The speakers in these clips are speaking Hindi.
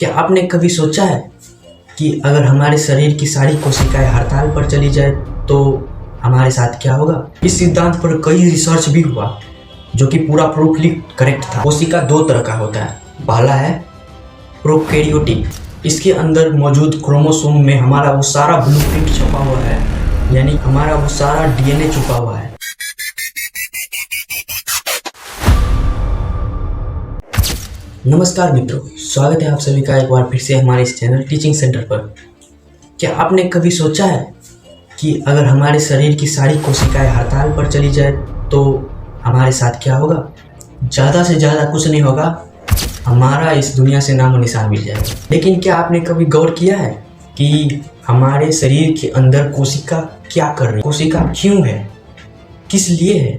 क्या आपने कभी सोचा है कि अगर हमारे शरीर की सारी कोशिकाएं हड़ताल पर चली जाए तो हमारे साथ क्या होगा? इस सिद्धांत पर कई रिसर्च भी हुआ जो कि पूरा प्रूफली करेक्ट था। कोशिका दो तरह का होता है। पहला है प्रोकैरियोटिक, इसके अंदर मौजूद क्रोमोसोम में हमारा वो सारा ब्लूप्रिंट छुपा हुआ है, यानी हमारा वो सारा डीएनए छुपा हुआ है। नमस्कार मित्रों, स्वागत है आप सभी का एक बार फिर से हमारे इस चैनल टीचिंग सेंटर पर। क्या आपने कभी सोचा है कि अगर हमारे शरीर की सारी कोशिकाएं हड़ताल पर चली जाए तो हमारे साथ क्या होगा? ज़्यादा से ज़्यादा कुछ नहीं होगा, हमारा इस दुनिया से नामो निशान मिल जाएगा। लेकिन क्या आपने कभी गौर किया है कि हमारे शरीर के अंदर कोशिका क्या कर रही है? कोशिका क्यों है, किस लिए है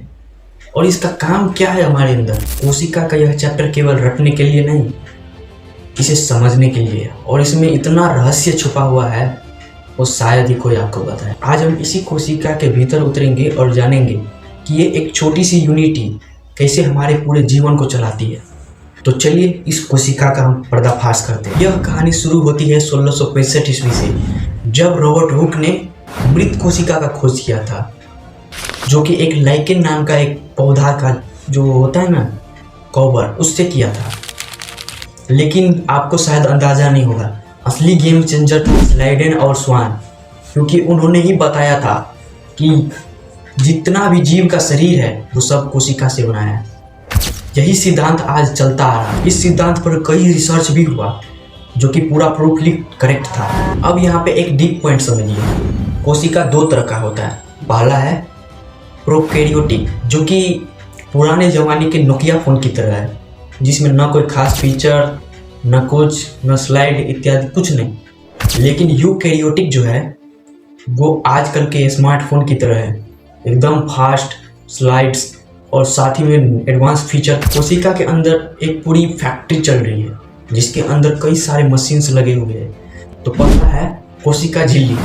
और इसका काम क्या है हमारे अंदर? कोशिका का यह चैप्टर केवल रटने के लिए नहीं, इसे समझने के लिए, और इसमें इतना रहस्य छुपा हुआ है वो शायद ही कोई आपको बताए। आज हम इसी कोशिका के भीतर उतरेंगे और जानेंगे कि ये एक छोटी सी यूनिटी कैसे हमारे पूरे जीवन को चलाती है। तो चलिए इस कोशिका का हम पर्दाफाश करते हैं। यह कहानी शुरू होती है 1665 ईस्वी से, जब रॉबर्ट हुक ने मृत कोशिका का खोज किया था, जो कि एक लाइकेन नाम का एक पौधा का जो होता है ना, कॉपर, उससे किया था। लेकिन आपको शायद अंदाजा नहीं होगा, असली गेम चेंजर थे स्लाइडेन और स्वान, क्योंकि उन्होंने ही बताया था कि जितना भी जीव का शरीर है वो सब कोशिका से बना है। यही सिद्धांत आज चलता आ रहा है। इस सिद्धांत पर कई रिसर्च भी हुआ जो कि पूरा प्रूफली करेक्ट था। अब यहाँ पे एक डीप पॉइंट समझिए। कोशिका दो तरह का होता है। पहला है प्रोकैरियोटिक, जो कि पुराने ज़माने के नोकिया फ़ोन की तरह है, जिसमें ना कोई खास फीचर, ना कुछ, ना स्लाइड इत्यादि कुछ नहीं। लेकिन यूकैरियोटिक जो है वो आजकल के स्मार्टफोन की तरह है, एकदम फास्ट स्लाइड्स और साथ ही में एडवांस फीचर। कोशिका के अंदर एक पूरी फैक्ट्री चल रही है जिसके अंदर कई सारे मशीन्स लगे हुए हैं। तो पहला है कोशिका झिल्ली।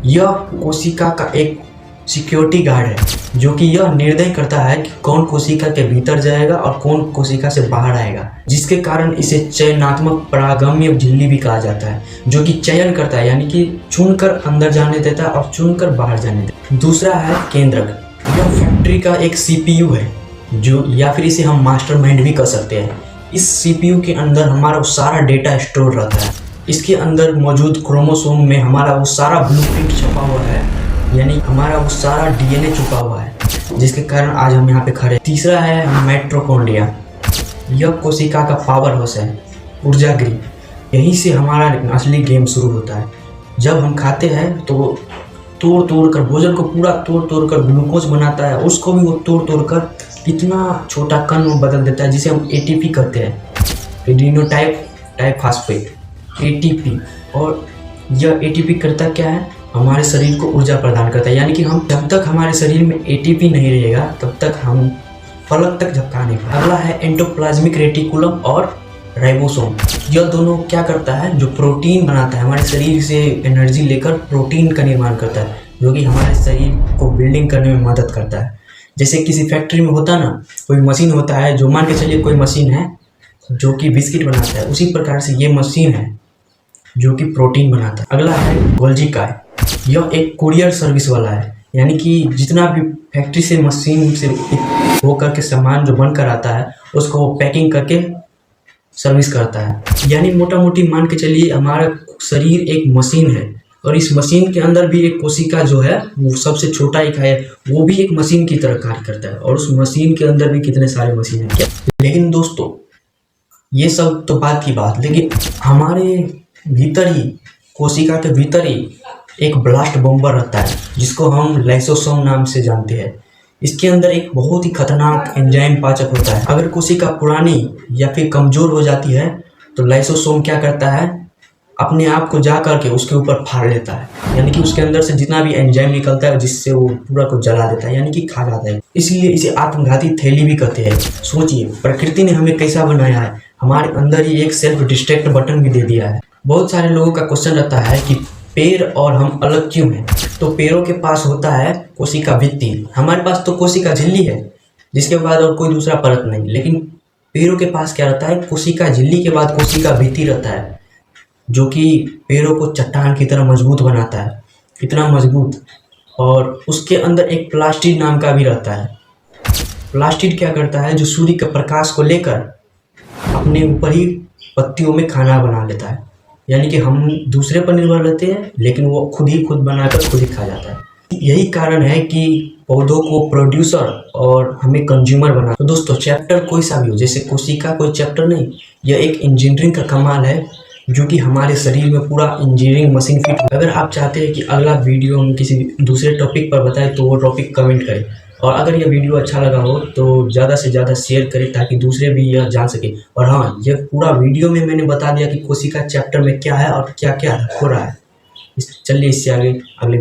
यह कोशिका का एक सिक्योरिटी गार्ड है जो कि यह निर्णय करता है कि कौन कोशिका के भीतर जाएगा और कौन कोशिका से बाहर आएगा, जिसके कारण इसे चयनात्मक परागम्य झिल्ली भी कहा जाता है, जो कि चयन करता है, यानी कि चुनकर अंदर जाने देता है और चुनकर बाहर जाने देता है। दूसरा है केंद्रक। यह फैक्ट्री का एक सीपीयू है, जो या फिर इसे हम मास्टरमाइंड भी कर सकते हैं। इस सीपीयू के अंदर हमारा वो सारा डेटा स्टोर रहता है। इसके अंदर मौजूद क्रोमोसोम में हमारा वो सारा ब्लूप्रिंट छपा हुआ है, यानी हमारा वो सारा डीएनए छुपा हुआ है, जिसके कारण आज हम यहाँ पे खड़े हैं। तीसरा है माइटोकॉन्ड्रिया। यह कोशिका का पावर हाउस है, ऊर्जा गृह। यहीं से हमारा असली गेम शुरू होता है। जब हम खाते हैं तो तोड़ तोड़ कर भोजन को पूरा तोड़ तोड़ कर ग्लूकोज बनाता है, उसको भी वो तोड़ तोड़ कर इतना छोटा कण में बदल देता है जिसे हम एटीपी कहते हैं, एडिनोटाइप टाइफास्फेट, एटीपी। और यह एटीपी करता क्या है? हमारे शरीर को ऊर्जा प्रदान करता है, यानी कि हम जब तक हमारे शरीर में एटीपी नहीं रहेगा तब तक हम पलक तक झपका नहीं पाएंगे। अगला है एंडोप्लाज्मिक रेटिकुलम और राइबोसोम। यह दोनों क्या करता है? जो प्रोटीन बनाता है, हमारे शरीर से एनर्जी लेकर प्रोटीन का निर्माण करता है, जो कि हमारे शरीर को बिल्डिंग करने में मदद करता है। जैसे किसी फैक्ट्री में होता ना, कोई मशीन होता है, जो मान के चलिए कोई मशीन है जो कि बिस्किट बनाता है, उसी प्रकार से ये मशीन है जो कि प्रोटीन बनाता है। अगला है गोल्जी काय। यह एक कुरियर सर्विस वाला है, यानी कि जितना भी फैक्ट्री से मशीन से हो करके सामान जो बनकर आता है उसको वो पैकिंग करके सर्विस करता है। यानी मोटा मोटी मान के चलिए हमारा शरीर एक मशीन है, और इस मशीन के अंदर भी एक कोशिका जो है वो सबसे छोटा इकाई है, वो भी एक मशीन की तरह कार्य करता है। और उस मशीन के अंदर भी कितने सारे मशीन है क्या। लेकिन दोस्तों ये सब तो बात की बात, लेकिन हमारे भीतर ही, कोशिका के भीतर ही एक ब्लास्ट बम्बर रहता है जिसको हम लाइसोसोम नाम से जानते हैं। इसके अंदर एक बहुत ही खतरनाक एंजाइम पाचक होता है। अगर कोशिका पुरानी या फिर कमजोर हो जाती है तो लाइसोसोम क्या करता है? अपने आप को जा करके उसके ऊपर फाड़ लेता है, यानी कि उसके अंदर से जितना भी एंजाइम निकलता है जिससे वो पूरा को जला देता है, यानी कि खा जाता है। इसलिए इसे आत्मघाती थैली भी कहते हैं। सोचिए प्रकृति ने हमें कैसा बनाया है, हमारे अंदर ही एक सेल्फ डिस्ट्रैक्ट बटन भी दे दिया है। बहुत सारे लोगों का क्वेश्चन रहता है कि पैर और हम अलग क्यों हैं? तो पैरों के पास होता है कोशिका भित्ति, हमारे पास तो कोशिका झिल्ली है, जिसके बाद और कोई दूसरा परत नहीं। लेकिन पैरों के पास क्या रहता है? कोशिका झिल्ली के बाद कोशिका भित्ति रहता है, जो कि पेड़ों को चट्टान की तरह मजबूत बनाता है, इतना मजबूत। और उसके अंदर एक प्लास्टिड नाम का भी रहता है। प्लास्टिड क्या करता है, जो सूर्य के प्रकाश को लेकर अपने ऊपर ही पत्तियों में खाना बना लेता है। यानी कि हम दूसरे पर निर्भर रहते हैं, लेकिन वो खुद बनाकर खुद ही खा जाता है। यही कारण है कि पौधों को प्रोड्यूसर और हमें कंज्यूमर बना। तो दोस्तों, चैप्टर कोई सा भी हो, जैसे कोशिका कोई चैप्टर नहीं, यह एक इंजीनियरिंग का कमाल है जो कि हमारे शरीर में पूरा इंजीनियरिंग मशीन फिट। अगर आप चाहते हैं कि अगला वीडियो हम किसी दूसरे टॉपिक पर बताएं तो वो टॉपिक कमेंट करें। और अगर यह वीडियो अच्छा लगा हो तो ज़्यादा से ज़्यादा शेयर करें ताकि दूसरे भी यह जान सके। और हाँ, यह पूरा वीडियो में मैंने बता दिया कि कोशिका चैप्टर में क्या है और क्या क्या हो रहा है। चलिए इससे आगे अगले